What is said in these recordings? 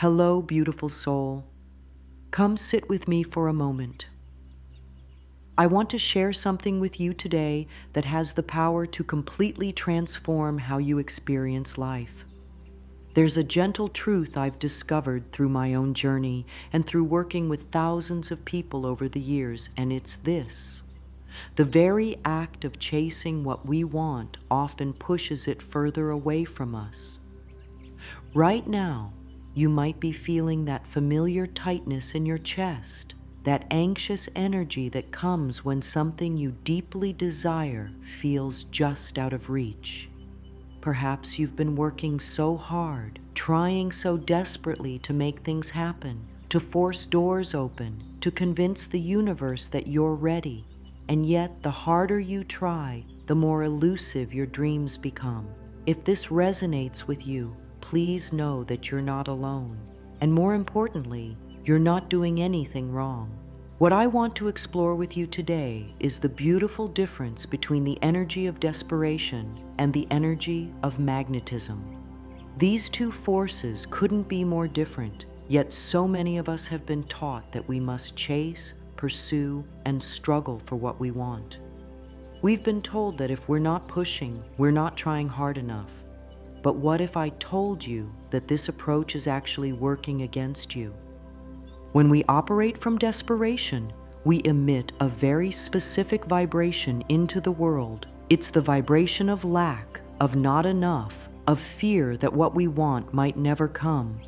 Hello, beautiful soul. Come sit with me for a moment. I want to share something with you today that has the power to completely transform how you experience life. There's a gentle truth I've discovered through my own journey and through working with thousands of people over the years, and it's this. The very act of chasing what we want often pushes it further away from us. Right now, you might be feeling that familiar tightness in your chest, that anxious energy that comes when something you deeply desire feels just out of reach. Perhaps you've been working so hard, trying so desperately to make things happen, to force doors open, to convince the universe that you're ready. And yet, the harder you try, the more elusive your dreams become. If this resonates with you, please know that you're not alone. And more importantly, you're not doing anything wrong. What I want to explore with you today is the beautiful difference between the energy of desperation and the energy of magnetism. These two forces couldn't be more different, yet so many of us have been taught that we must chase, pursue, and struggle for what we want. We've been told that if we're not pushing, we're not trying hard enough. But what if I told you that this approach is actually working against you? When we operate from desperation, we emit a very specific vibration into the world. It's the vibration of lack, of not enough, of fear that what we want might never come.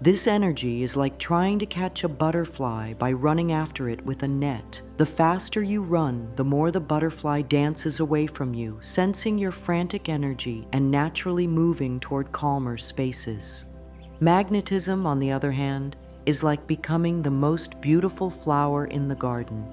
This energy is like trying to catch a butterfly by running after it with a net. The faster you run, the more the butterfly dances away from you, sensing your frantic energy and naturally moving toward calmer spaces. Magnetism, on the other hand, is like becoming the most beautiful flower in the garden.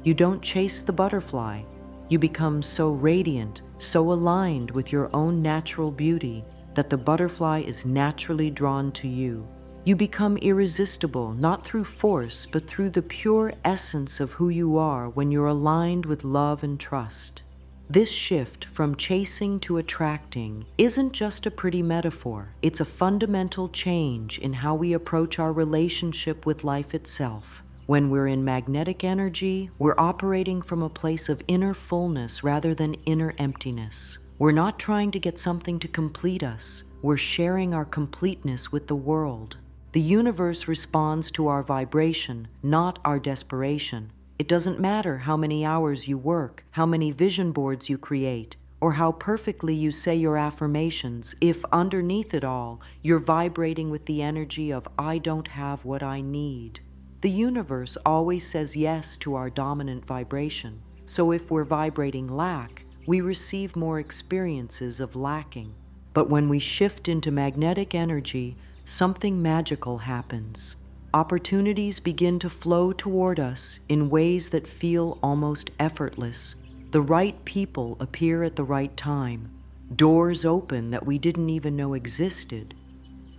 You don't chase the butterfly. You become so radiant, so aligned with your own natural beauty that the butterfly is naturally drawn to you. You become irresistible, not through force, but through the pure essence of who you are when you're aligned with love and trust. This shift from chasing to attracting isn't just a pretty metaphor. It's a fundamental change in how we approach our relationship with life itself. When we're in magnetic energy, we're operating from a place of inner fullness rather than inner emptiness. We're not trying to get something to complete us. We're sharing our completeness with the world. The universe responds to our vibration, not our desperation. It doesn't matter how many hours you work, how many vision boards you create, or how perfectly you say your affirmations, if underneath it all, you're vibrating with the energy of "I don't have what I need." The universe always says yes to our dominant vibration. So if we're vibrating lack, we receive more experiences of lacking. But when we shift into magnetic energy, something magical happens. Opportunities begin to flow toward us in ways that feel almost effortless. The right people appear at the right time. Doors open that we didn't even know existed.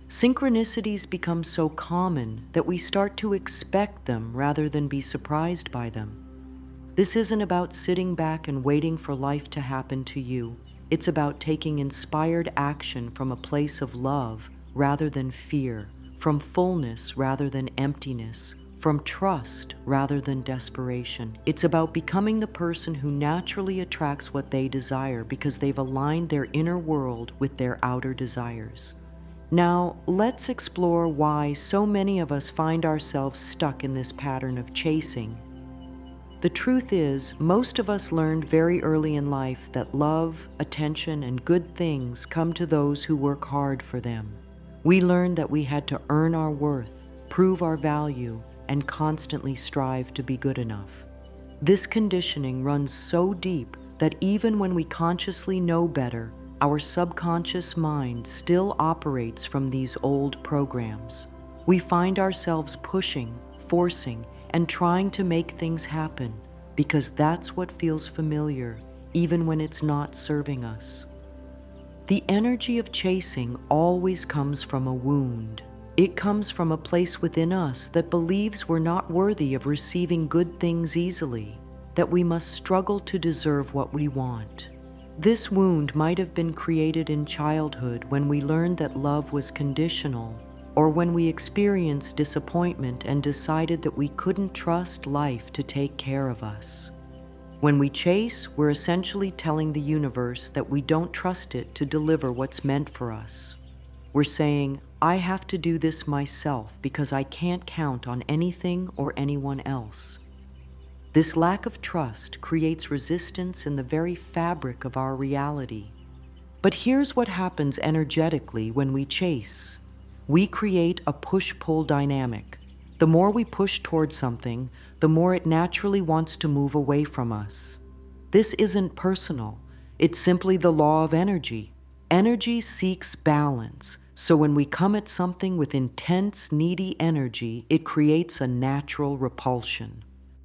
Synchronicities become so common that we start to expect them rather than be surprised by them. This isn't about sitting back and waiting for life to happen to you. It's about taking inspired action from a place of love rather than fear, from fullness rather than emptiness, from trust rather than desperation. It's about becoming the person who naturally attracts what they desire because they've aligned their inner world with their outer desires. Now, let's explore why so many of us find ourselves stuck in this pattern of chasing. The truth is, most of us learned very early in life that love, attention, and good things come to those who work hard for them. We learned that we had to earn our worth, prove our value, and constantly strive to be good enough. This conditioning runs so deep that even when we consciously know better, our subconscious mind still operates from these old programs. We find ourselves pushing, forcing, and trying to make things happen because that's what feels familiar, even when it's not serving us. The energy of chasing always comes from a wound. It comes from a place within us that believes we're not worthy of receiving good things easily, that we must struggle to deserve what we want. This wound might have been created in childhood when we learned that love was conditional, or when we experienced disappointment and decided that we couldn't trust life to take care of us. When we chase, we're essentially telling the universe that we don't trust it to deliver what's meant for us. We're saying, I have to do this myself because I can't count on anything or anyone else. This lack of trust creates resistance in the very fabric of our reality. But here's what happens energetically when we chase. We create a push-pull dynamic. The more we push towards something, the more it naturally wants to move away from us. This isn't personal. It's simply the law of energy. Energy seeks balance, so when we come at something with intense, needy energy, it creates a natural repulsion.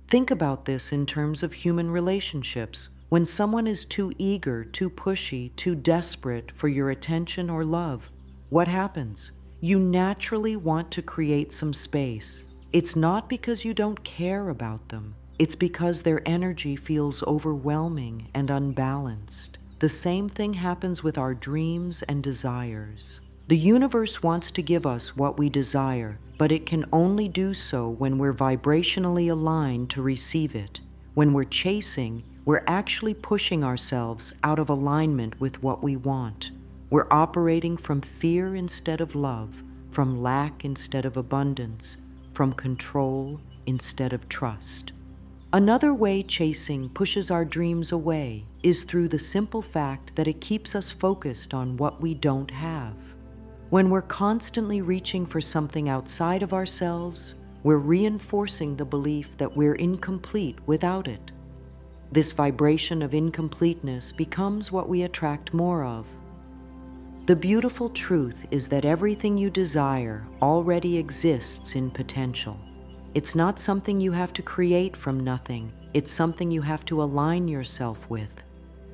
Think about this in terms of human relationships. When someone is too eager, too pushy, too desperate for your attention or love, what happens? You naturally want to create some space. It's not because you don't care about them. It's because their energy feels overwhelming and unbalanced. The same thing happens with our dreams and desires. The universe wants to give us what we desire, but it can only do so when we're vibrationally aligned to receive it. When we're chasing, we're actually pushing ourselves out of alignment with what we want. We're operating from fear instead of love, from lack instead of abundance, from control instead of trust. Another way chasing pushes our dreams away is through the simple fact that it keeps us focused on what we don't have. When we're constantly reaching for something outside of ourselves, we're reinforcing the belief that we're incomplete without it. This vibration of incompleteness becomes what we attract more of. The beautiful truth is that everything you desire already exists in potential. It's not something you have to create from nothing. It's something you have to align yourself with.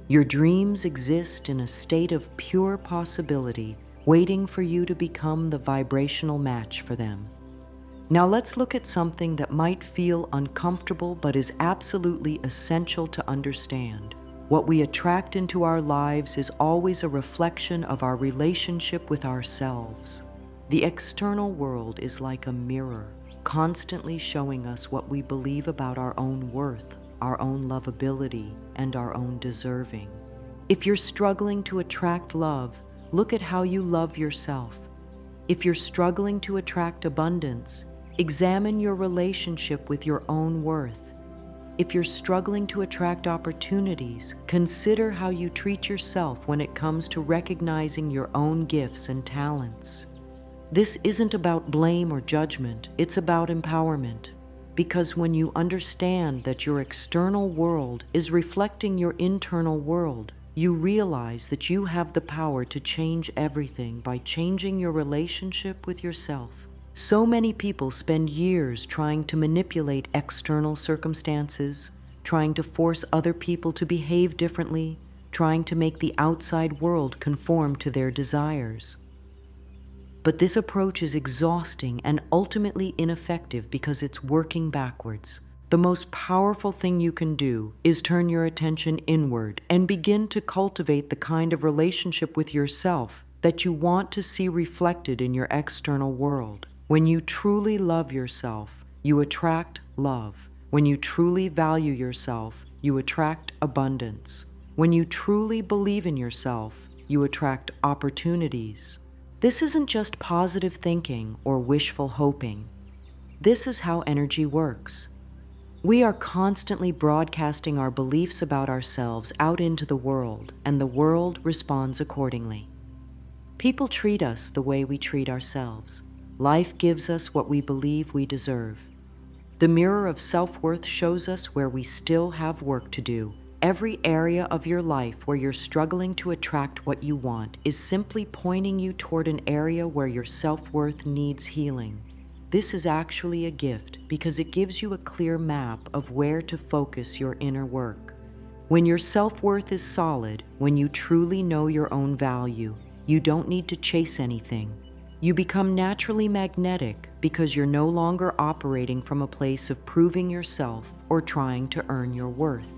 Your dreams exist in a state of pure possibility, waiting for you to become the vibrational match for them. Now let's look at something that might feel uncomfortable but is absolutely essential to understand. What we attract into our lives is always a reflection of our relationship with ourselves. The external world is like a mirror, constantly showing us what we believe about our own worth, our own lovability, and our own deserving. If you're struggling to attract love, look at how you love yourself. If you're struggling to attract abundance, examine your relationship with your own worth. If you're struggling to attract opportunities, consider how you treat yourself when it comes to recognizing your own gifts and talents. This isn't about blame or judgment, it's about empowerment. Because when you understand that your external world is reflecting your internal world, you realize that you have the power to change everything by changing your relationship with yourself. So many people spend years trying to manipulate external circumstances, trying to force other people to behave differently, trying to make the outside world conform to their desires. But this approach is exhausting and ultimately ineffective because it's working backwards. The most powerful thing you can do is turn your attention inward and begin to cultivate the kind of relationship with yourself that you want to see reflected in your external world. When you truly love yourself, you attract love. When you truly value yourself, you attract abundance. When you truly believe in yourself, you attract opportunities. This isn't just positive thinking or wishful hoping. This is how energy works. We are constantly broadcasting our beliefs about ourselves out into the world, and the world responds accordingly. People treat us the way we treat ourselves. Life gives us what we believe we deserve. The mirror of self-worth shows us where we still have work to do. Every area of your life where you're struggling to attract what you want is simply pointing you toward an area where your self-worth needs healing. This is actually a gift because it gives you a clear map of where to focus your inner work. When your self-worth is solid, when you truly know your own value, you don't need to chase anything. You become naturally magnetic because you're no longer operating from a place of proving yourself or trying to earn your worth.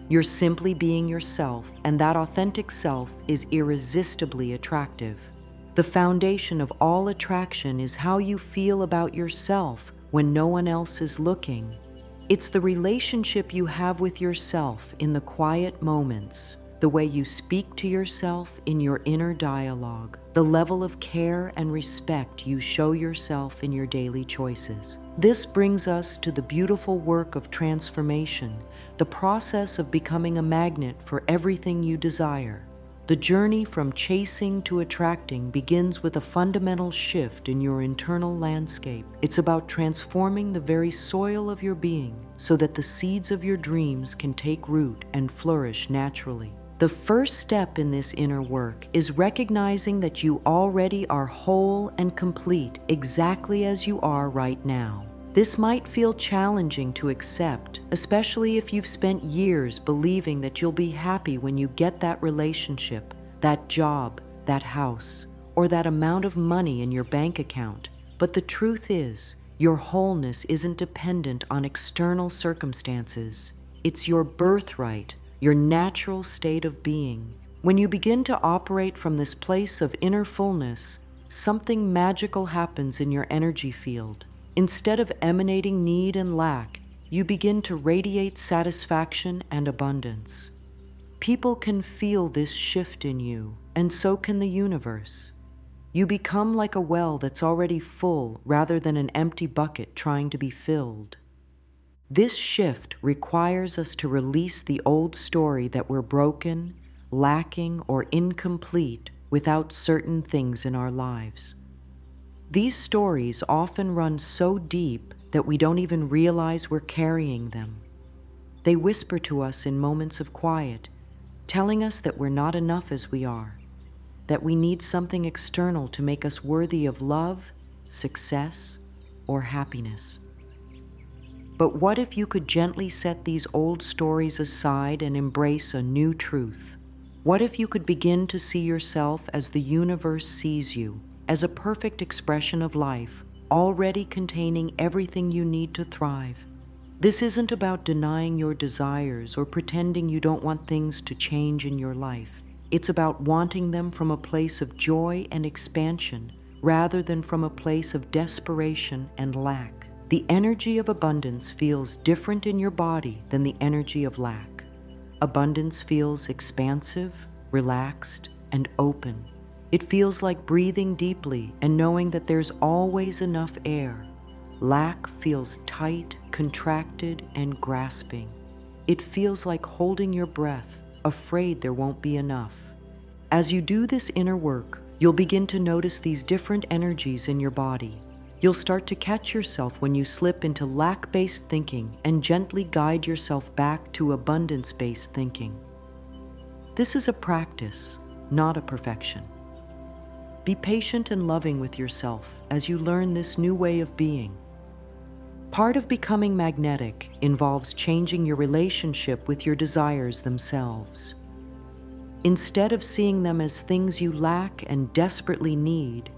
You're simply being yourself, and that authentic self is irresistibly attractive. The foundation of all attraction is how you feel about yourself when no one else is looking. It's the relationship you have with yourself in the quiet moments, the way you speak to yourself in your inner dialogue, the level of care and respect you show yourself in your daily choices. This brings us to the beautiful work of transformation, the process of becoming a magnet for everything you desire. The journey from chasing to attracting begins with a fundamental shift in your internal landscape. It's about transforming the very soil of your being so that the seeds of your dreams can take root and flourish naturally. The first step in this inner work is recognizing that you already are whole and complete exactly as you are right now. This might feel challenging to accept, especially if you've spent years believing that you'll be happy when you get that relationship, that job, that house, or that amount of money in your bank account. But the truth is, your wholeness isn't dependent on external circumstances. It's your birthright, your natural state of being. When you begin to operate from this place of inner fullness, something magical happens in your energy field. Instead of emanating need and lack, you begin to radiate satisfaction and abundance. People can feel this shift in you, and so can the universe. You become like a well that's already full rather than an empty bucket trying to be filled. This shift requires us to release the old story that we're broken, lacking, or incomplete without certain things in our lives. These stories often run so deep that we don't even realize we're carrying them. They whisper to us in moments of quiet, telling us that we're not enough as we are, that we need something external to make us worthy of love, success, or happiness. But what if you could gently set these old stories aside and embrace a new truth? What if you could begin to see yourself as the universe sees you, as a perfect expression of life, already containing everything you need to thrive? This isn't about denying your desires or pretending you don't want things to change in your life. It's about wanting them from a place of joy and expansion, rather than from a place of desperation and lack. The energy of abundance feels different in your body than the energy of lack. Abundance feels expansive, relaxed, and open. It feels like breathing deeply and knowing that there's always enough air. Lack feels tight, contracted, and grasping. It feels like holding your breath, afraid there won't be enough. As you do this inner work, you'll begin to notice these different energies in your body. You'll start to catch yourself when you slip into lack-based thinking and gently guide yourself back to abundance-based thinking. This is a practice, not a perfection. Be patient and loving with yourself as you learn this new way of being. Part of becoming magnetic involves changing your relationship with your desires themselves. Instead of seeing them as things you lack and desperately need,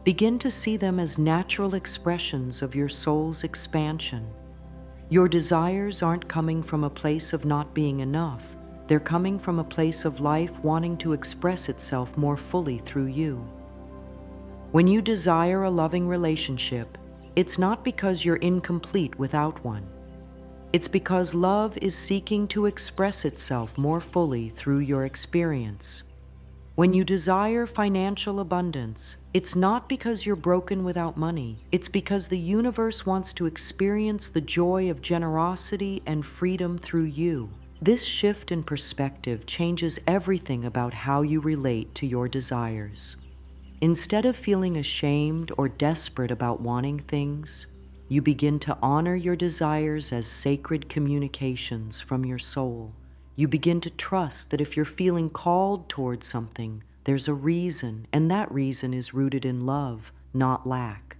begin to see them as natural expressions of your soul's expansion. Your desires aren't coming from a place of not being enough. They're coming from a place of life wanting to express itself more fully through you. When you desire a loving relationship, it's not because you're incomplete without one. It's because love is seeking to express itself more fully through your experience. When you desire financial abundance, it's not because you're broken without money. It's because the universe wants to experience the joy of generosity and freedom through you. This shift in perspective changes everything about how you relate to your desires. Instead of feeling ashamed or desperate about wanting things, you begin to honor your desires as sacred communications from your soul. You begin to trust that if you're feeling called towards something, there's a reason, and that reason is rooted in love, not lack.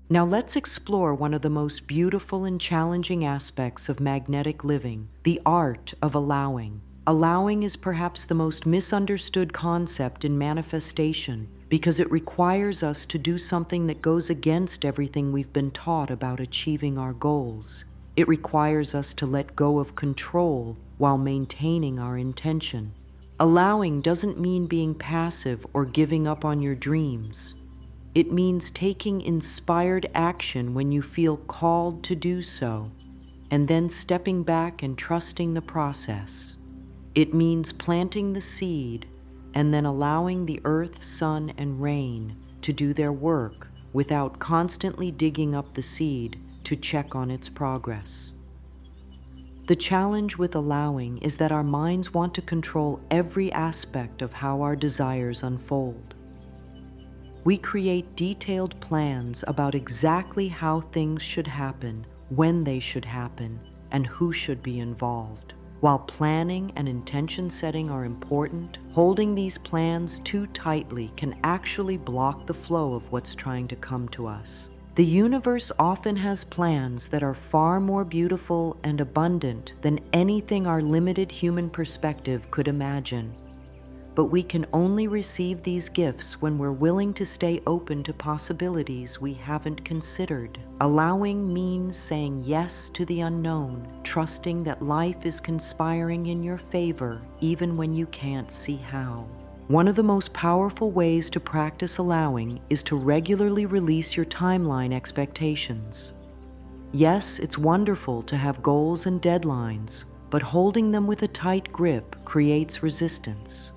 Now let's explore one of the most beautiful and challenging aspects of magnetic living, the art of allowing. Allowing is perhaps the most misunderstood concept in manifestation because it requires us to do something that goes against everything we've been taught about achieving our goals. It requires us to let go of control while maintaining our intention. Allowing doesn't mean being passive or giving up on your dreams. It means taking inspired action when you feel called to do so, and then stepping back and trusting the process. It means planting the seed and then allowing the earth, sun, and rain to do their work without constantly digging up the seed to check on its progress. The challenge with allowing is that our minds want to control every aspect of how our desires unfold. We create detailed plans about exactly how things should happen, when they should happen, and who should be involved. While planning and intention setting are important, holding these plans too tightly can actually block the flow of what's trying to come to us. The universe often has plans that are far more beautiful and abundant than anything our limited human perspective could imagine. But we can only receive these gifts when we're willing to stay open to possibilities we haven't considered. Allowing means saying yes to the unknown, trusting that life is conspiring in your favor even when you can't see how. One of the most powerful ways to practice allowing is to regularly release your timeline expectations. Yes, it's wonderful to have goals and deadlines, but holding them with a tight grip creates resistance.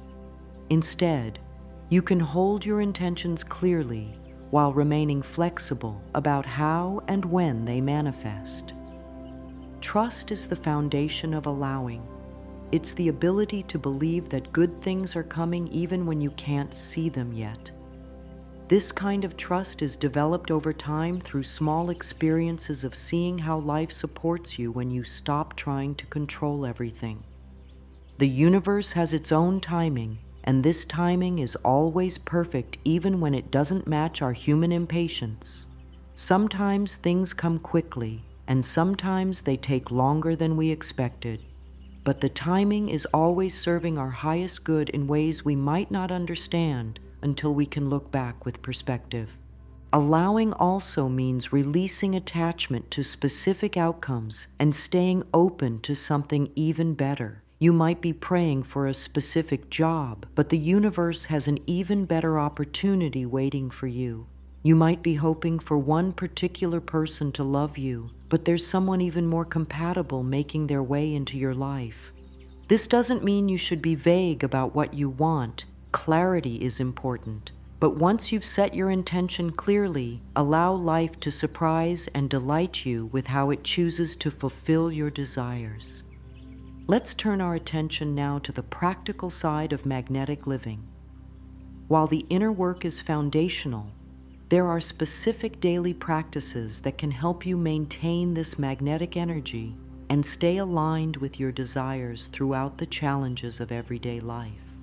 Instead, you can hold your intentions clearly while remaining flexible about how and when they manifest. Trust is the foundation of allowing. It's the ability to believe that good things are coming even when you can't see them yet. This kind of trust is developed over time through small experiences of seeing how life supports you when you stop trying to control everything. The universe has its own timing, and this timing is always perfect even when it doesn't match our human impatience. Sometimes things come quickly, and sometimes they take longer than we expected. But the timing is always serving our highest good in ways we might not understand until we can look back with perspective. Allowing also means releasing attachment to specific outcomes and staying open to something even better. You might be praying for a specific job, but the universe has an even better opportunity waiting for you. You might be hoping for one particular person to love you, but there's someone even more compatible making their way into your life. This doesn't mean you should be vague about what you want. Clarity is important. But once you've set your intention clearly, allow life to surprise and delight you with how it chooses to fulfill your desires. Let's turn our attention now to the practical side of magnetic living. While the inner work is foundational, there are specific daily practices that can help you maintain this magnetic energy and stay aligned with your desires throughout the challenges of everyday life.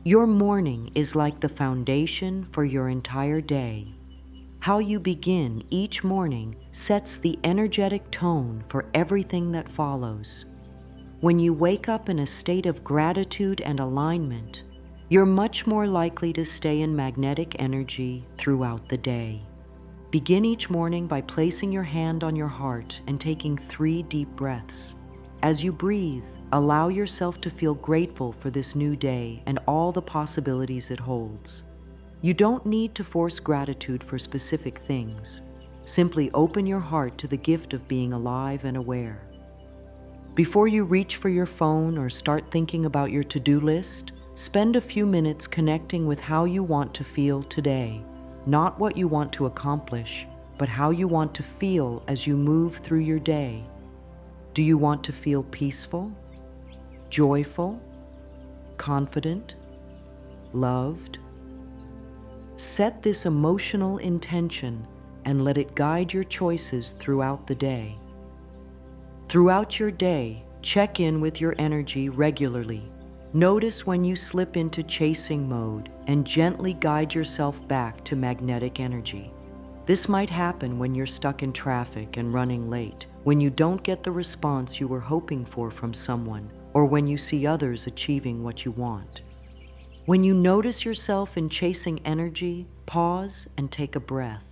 Your morning is like the foundation for your entire day. How you begin each morning sets the energetic tone for everything that follows. When you wake up in a state of gratitude and alignment, you're much more likely to stay in magnetic energy throughout the day. Begin each morning by placing your hand on your heart and taking 3 deep breaths. As you breathe, allow yourself to feel grateful for this new day and all the possibilities it holds. You don't need to force gratitude for specific things. Simply open your heart to the gift of being alive and aware. Before you reach for your phone or start thinking about your to-do list, spend a few minutes connecting with how you want to feel today. Not what you want to accomplish, but how you want to feel as you move through your day. Do you want to feel peaceful, joyful, confident, loved? Set this emotional intention and let it guide your choices throughout the day. Throughout your day, check in with your energy regularly. Notice when you slip into chasing mode and gently guide yourself back to magnetic energy. This might happen when you're stuck in traffic and running late, when you don't get the response you were hoping for from someone, or when you see others achieving what you want. When you notice yourself in chasing energy, pause and take a breath.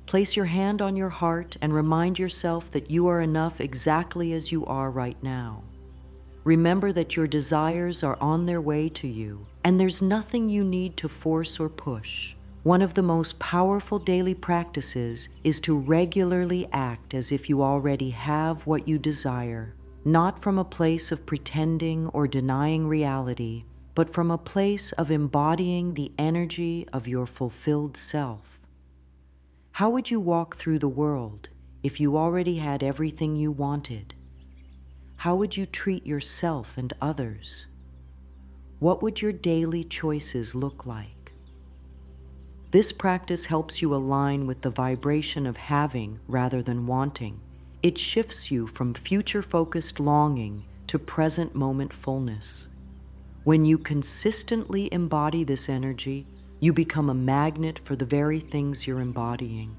Place your hand on your heart and remind yourself that you are enough exactly as you are right now. Remember that your desires are on their way to you, and there's nothing you need to force or push. One of the most powerful daily practices is to regularly act as if you already have what you desire, not from a place of pretending or denying reality, but from a place of embodying the energy of your fulfilled self. How would you walk through the world if you already had everything you wanted? How would you treat yourself and others? What would your daily choices look like? This practice helps you align with the vibration of having rather than wanting. It shifts you from future-focused longing to present moment fullness. When you consistently embody this energy, you become a magnet for the very things you're embodying.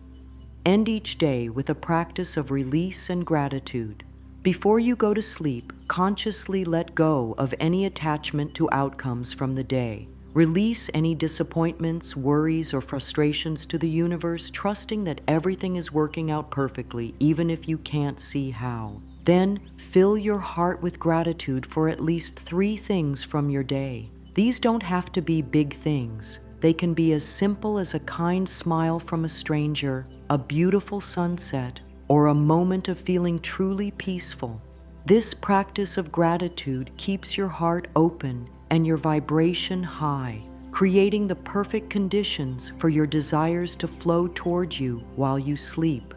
End each day with a practice of release and gratitude. Before you go to sleep, consciously let go of any attachment to outcomes from the day. Release any disappointments, worries, or frustrations to the universe, trusting that everything is working out perfectly, even if you can't see how. Then, fill your heart with gratitude for at least 3 things from your day. These don't have to be big things. They can be as simple as a kind smile from a stranger, a beautiful sunset, or a moment of feeling truly peaceful. This practice of gratitude keeps your heart open and your vibration high, creating the perfect conditions for your desires to flow towards you while you sleep.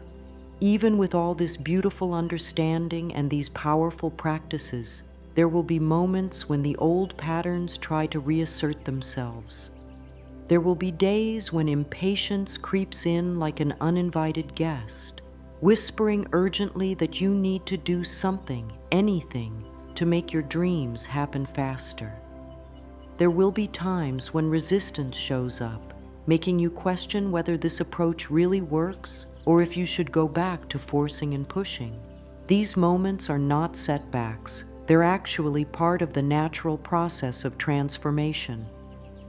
Even with all this beautiful understanding and these powerful practices, there will be moments when the old patterns try to reassert themselves. There will be days when impatience creeps in like an uninvited guest, whispering urgently that you need to do something, anything, to make your dreams happen faster. There will be times when resistance shows up, making you question whether this approach really works or if you should go back to forcing and pushing. These moments are not setbacks. They're actually part of the natural process of transformation.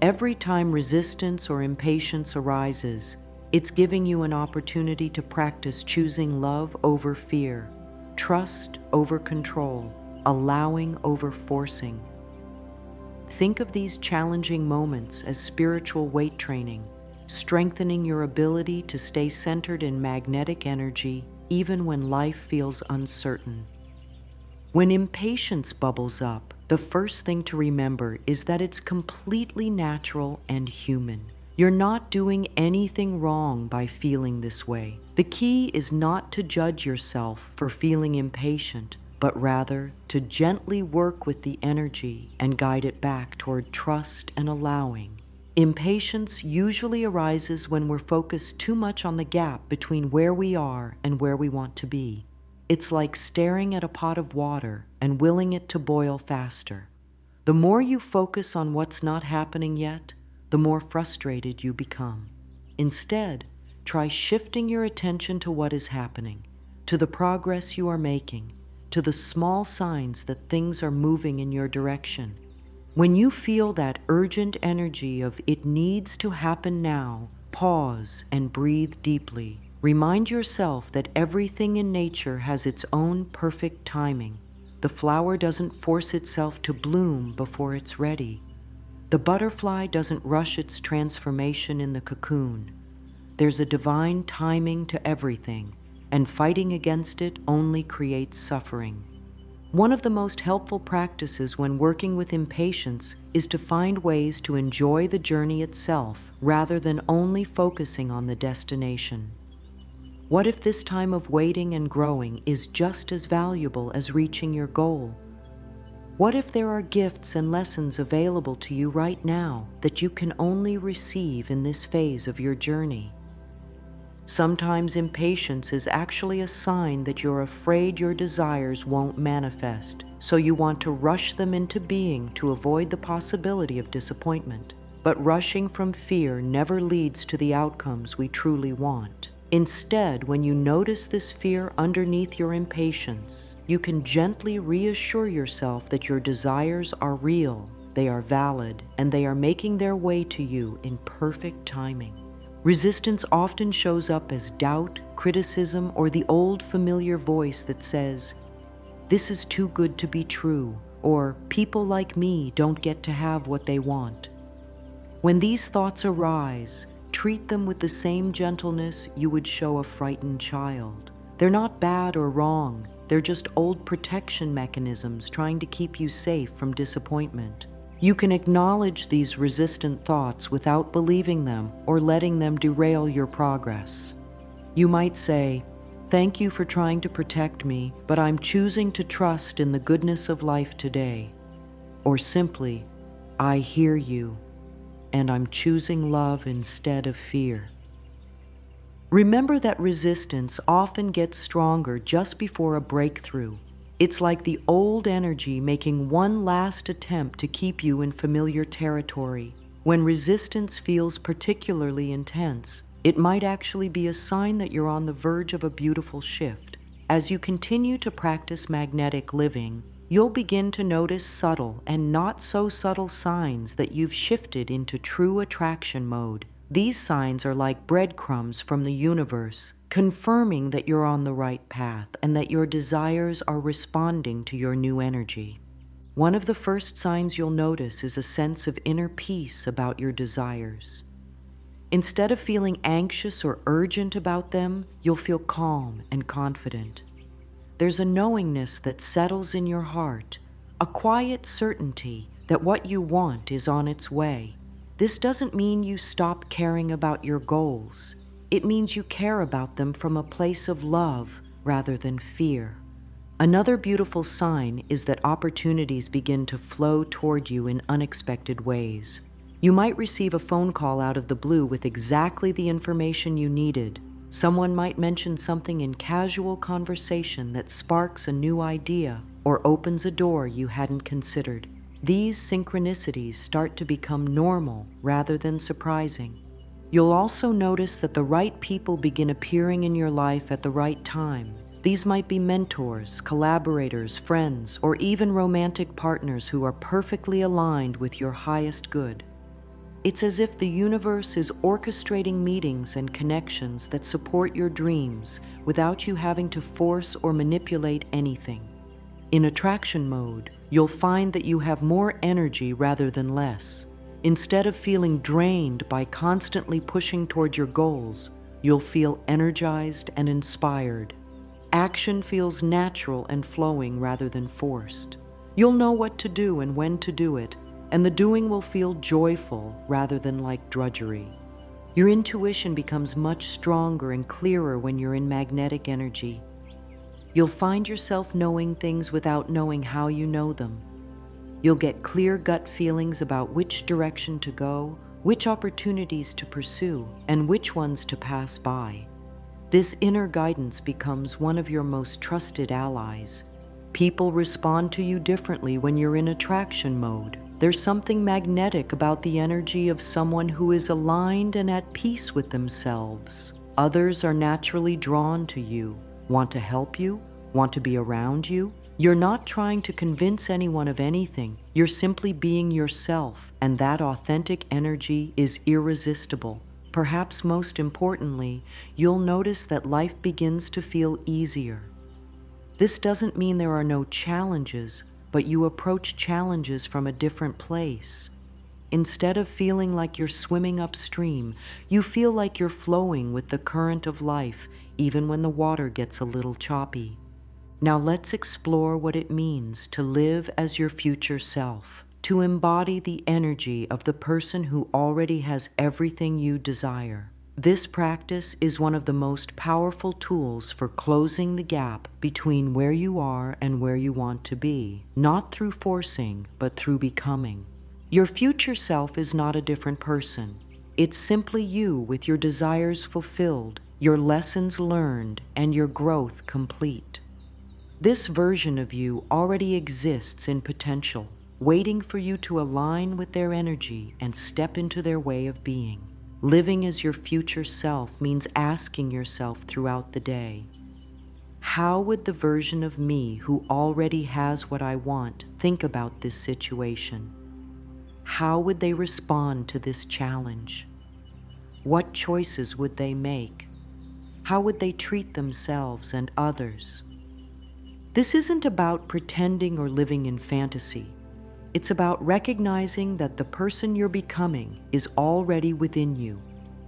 Every time resistance or impatience arises, it's giving you an opportunity to practice choosing love over fear, trust over control, allowing over forcing. Think of these challenging moments as spiritual weight training, strengthening your ability to stay centered in magnetic energy even when life feels uncertain. When impatience bubbles up, the first thing to remember is that it's completely natural and human. You're not doing anything wrong by feeling this way. The key is not to judge yourself for feeling impatient, but rather to gently work with the energy and guide it back toward trust and allowing. Impatience usually arises when we're focused too much on the gap between where we are and where we want to be. It's like staring at a pot of water and willing it to boil faster. The more you focus on what's not happening yet, the more frustrated you become. Instead, try shifting your attention to what is happening, to the progress you are making, to the small signs that things are moving in your direction. When you feel that urgent energy of "it needs to happen now," pause and breathe deeply. Remind yourself that everything in nature has its own perfect timing. The flower doesn't force itself to bloom before it's ready. The butterfly doesn't rush its transformation in the cocoon. There's a divine timing to everything, and fighting against it only creates suffering. One of the most helpful practices when working with impatience is to find ways to enjoy the journey itself rather than only focusing on the destination. What if this time of waiting and growing is just as valuable as reaching your goal? What if there are gifts and lessons available to you right now that you can only receive in this phase of your journey? Sometimes impatience is actually a sign that you're afraid your desires won't manifest, so you want to rush them into being to avoid the possibility of disappointment. But rushing from fear never leads to the outcomes we truly want. Instead, when you notice this fear underneath your impatience, you can gently reassure yourself that your desires are real, they are valid, and they are making their way to you in perfect timing. Resistance often shows up as doubt, criticism, or the old familiar voice that says, "This is too good to be true," or people like me don't get to have what they want. When these thoughts arise, treat them with the same gentleness you would show a frightened child. They're not bad or wrong, they're just old protection mechanisms trying to keep you safe from disappointment. You can acknowledge these resistant thoughts without believing them or letting them derail your progress. You might say, "Thank you for trying to protect me, but I'm choosing to trust in the goodness of life today." Or simply, "I hear you, and I'm choosing love instead of fear." Remember that resistance often gets stronger just before a breakthrough. It's like the old energy making one last attempt to keep you in familiar territory. When resistance feels particularly intense, it might actually be a sign that you're on the verge of a beautiful shift. As you continue to practice magnetic living, you'll begin to notice subtle and not so subtle signs that you've shifted into true attraction mode. These signs are like breadcrumbs from the universe, confirming that you're on the right path and that your desires are responding to your new energy. One of the first signs you'll notice is a sense of inner peace about your desires. Instead of feeling anxious or urgent about them, you'll feel calm and confident. There's a knowingness that settles in your heart, a quiet certainty that what you want is on its way. This doesn't mean you stop caring about your goals. It means you care about them from a place of love rather than fear. Another beautiful sign is that opportunities begin to flow toward you in unexpected ways. You might receive a phone call out of the blue with exactly the information you needed. Someone might mention something in casual conversation that sparks a new idea or opens a door you hadn't considered. These synchronicities start to become normal rather than surprising. You'll also notice that the right people begin appearing in your life at the right time. These might be mentors, collaborators, friends, or even romantic partners who are perfectly aligned with your highest good. It's as if the universe is orchestrating meetings and connections that support your dreams without you having to force or manipulate anything. In attraction mode, you'll find that you have more energy rather than less. Instead of feeling drained by constantly pushing toward your goals, you'll feel energized and inspired. Action feels natural and flowing rather than forced. You'll know what to do and when to do it, and the doing will feel joyful rather than like drudgery. Your intuition becomes much stronger and clearer when you're in magnetic energy. You'll find yourself knowing things without knowing how you know them. You'll get clear gut feelings about which direction to go, which opportunities to pursue, and which ones to pass by. This inner guidance becomes one of your most trusted allies. People respond to you differently when you're in attraction mode. There's something magnetic about the energy of someone who is aligned and at peace with themselves. Others are naturally drawn to you, want to help you, want to be around you. You're not trying to convince anyone of anything. You're simply being yourself, and that authentic energy is irresistible. Perhaps most importantly, you'll notice that life begins to feel easier. This doesn't mean there are no challenges, but you approach challenges from a different place. Instead of feeling like you're swimming upstream, you feel like you're flowing with the current of life, even when the water gets a little choppy. Now let's explore what it means to live as your future self, to embody the energy of the person who already has everything you desire. This practice is one of the most powerful tools for closing the gap between where you are and where you want to be, not through forcing, but through becoming. Your future self is not a different person. It's simply you with your desires fulfilled, your lessons learned, and your growth complete. This version of you already exists in potential, waiting for you to align with their energy and step into their way of being. Living as your future self means asking yourself throughout the day, how would the version of me who already has what I want think about this situation? How would they respond to this challenge? What choices would they make? How would they treat themselves and others? This isn't about pretending or living in fantasy. It's about recognizing that the person you're becoming is already within you,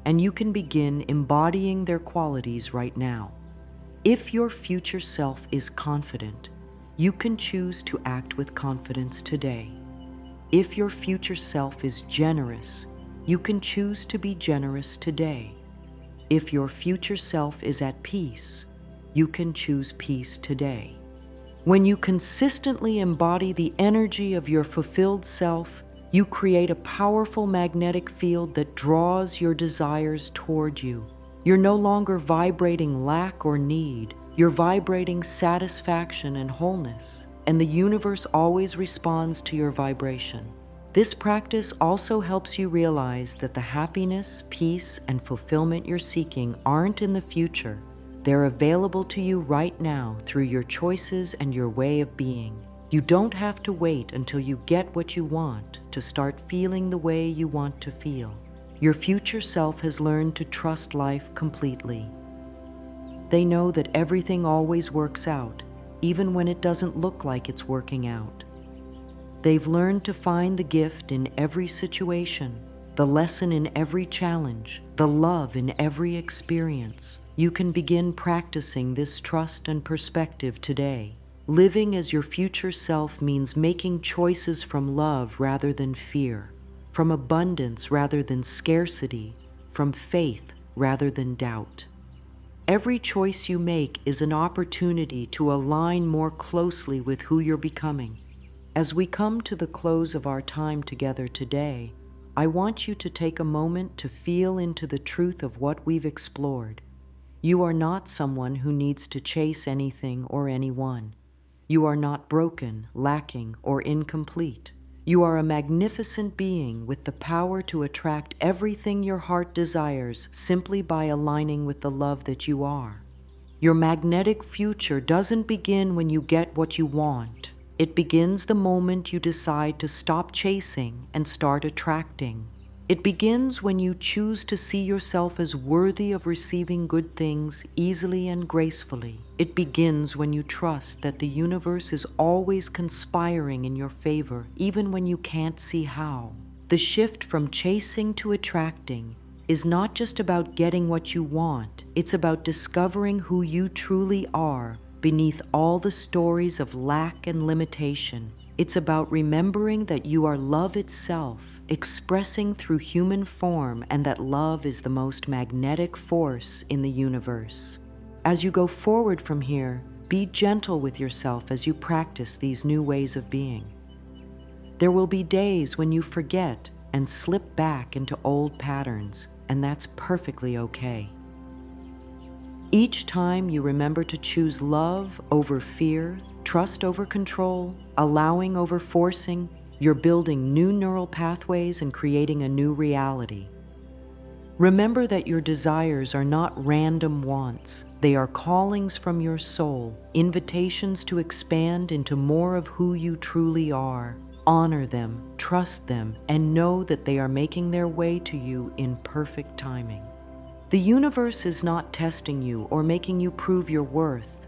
and you can begin embodying their qualities right now. If your future self is confident, you can choose to act with confidence today. If your future self is generous, you can choose to be generous today. If your future self is at peace, you can choose peace today. When you consistently embody the energy of your fulfilled self, you create a powerful magnetic field that draws your desires toward you. You're no longer vibrating lack or need. You're vibrating satisfaction and wholeness, and the universe always responds to your vibration. This practice also helps you realize that the happiness, peace, and fulfillment you're seeking aren't in the future. They're available to you right now through your choices and your way of being. You don't have to wait until you get what you want to start feeling the way you want to feel. Your future self has learned to trust life completely. They know that everything always works out, even when it doesn't look like it's working out. They've learned to find the gift in every situation, the lesson in every challenge, the love in every experience. You can begin practicing this trust and perspective today. Living as your future self means making choices from love rather than fear, from abundance rather than scarcity, from faith rather than doubt. Every choice you make is an opportunity to align more closely with who you're becoming. As we come to the close of our time together today, I want you to take a moment to feel into the truth of what we've explored. You are not someone who needs to chase anything or anyone. You are not broken, lacking, or incomplete. You are a magnificent being with the power to attract everything your heart desires simply by aligning with the love that you are. Your magnetic future doesn't begin when you get what you want. It begins the moment you decide to stop chasing and start attracting. It begins when you choose to see yourself as worthy of receiving good things easily and gracefully. It begins when you trust that the universe is always conspiring in your favor, even when you can't see how. The shift from chasing to attracting is not just about getting what you want, it's about discovering who you truly are beneath all the stories of lack and limitation. It's about remembering that you are love itself, expressing through human form, and that love is the most magnetic force in the universe. As you go forward from here, be gentle with yourself as you practice these new ways of being. There will be days when you forget and slip back into old patterns, and that's perfectly okay. Each time you remember to choose love over fear, trust over control, allowing over forcing, you're building new neural pathways and creating a new reality. Remember that your desires are not random wants. They are callings from your soul, invitations to expand into more of who you truly are. Honor them, trust them, and know that they are making their way to you in perfect timing. The universe is not testing you or making you prove your worth.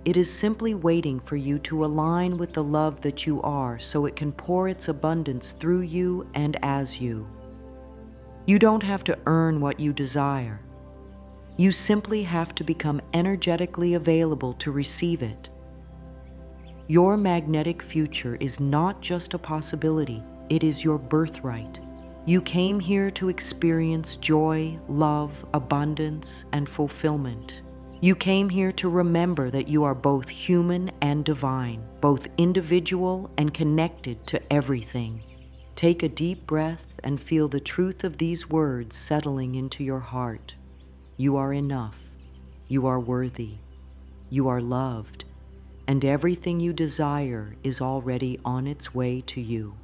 It is simply waiting for you to align with the love that you are so it can pour its abundance through you and as you. You don't have to earn what you desire. You simply have to become energetically available to receive it. Your magnetic future is not just a possibility, it is your birthright. You came here to experience joy, love, abundance, and fulfillment. You came here to remember that you are both human and divine, both individual and connected to everything. Take a deep breath and feel the truth of these words settling into your heart. You are enough. You are worthy. You are loved. And everything you desire is already on its way to you.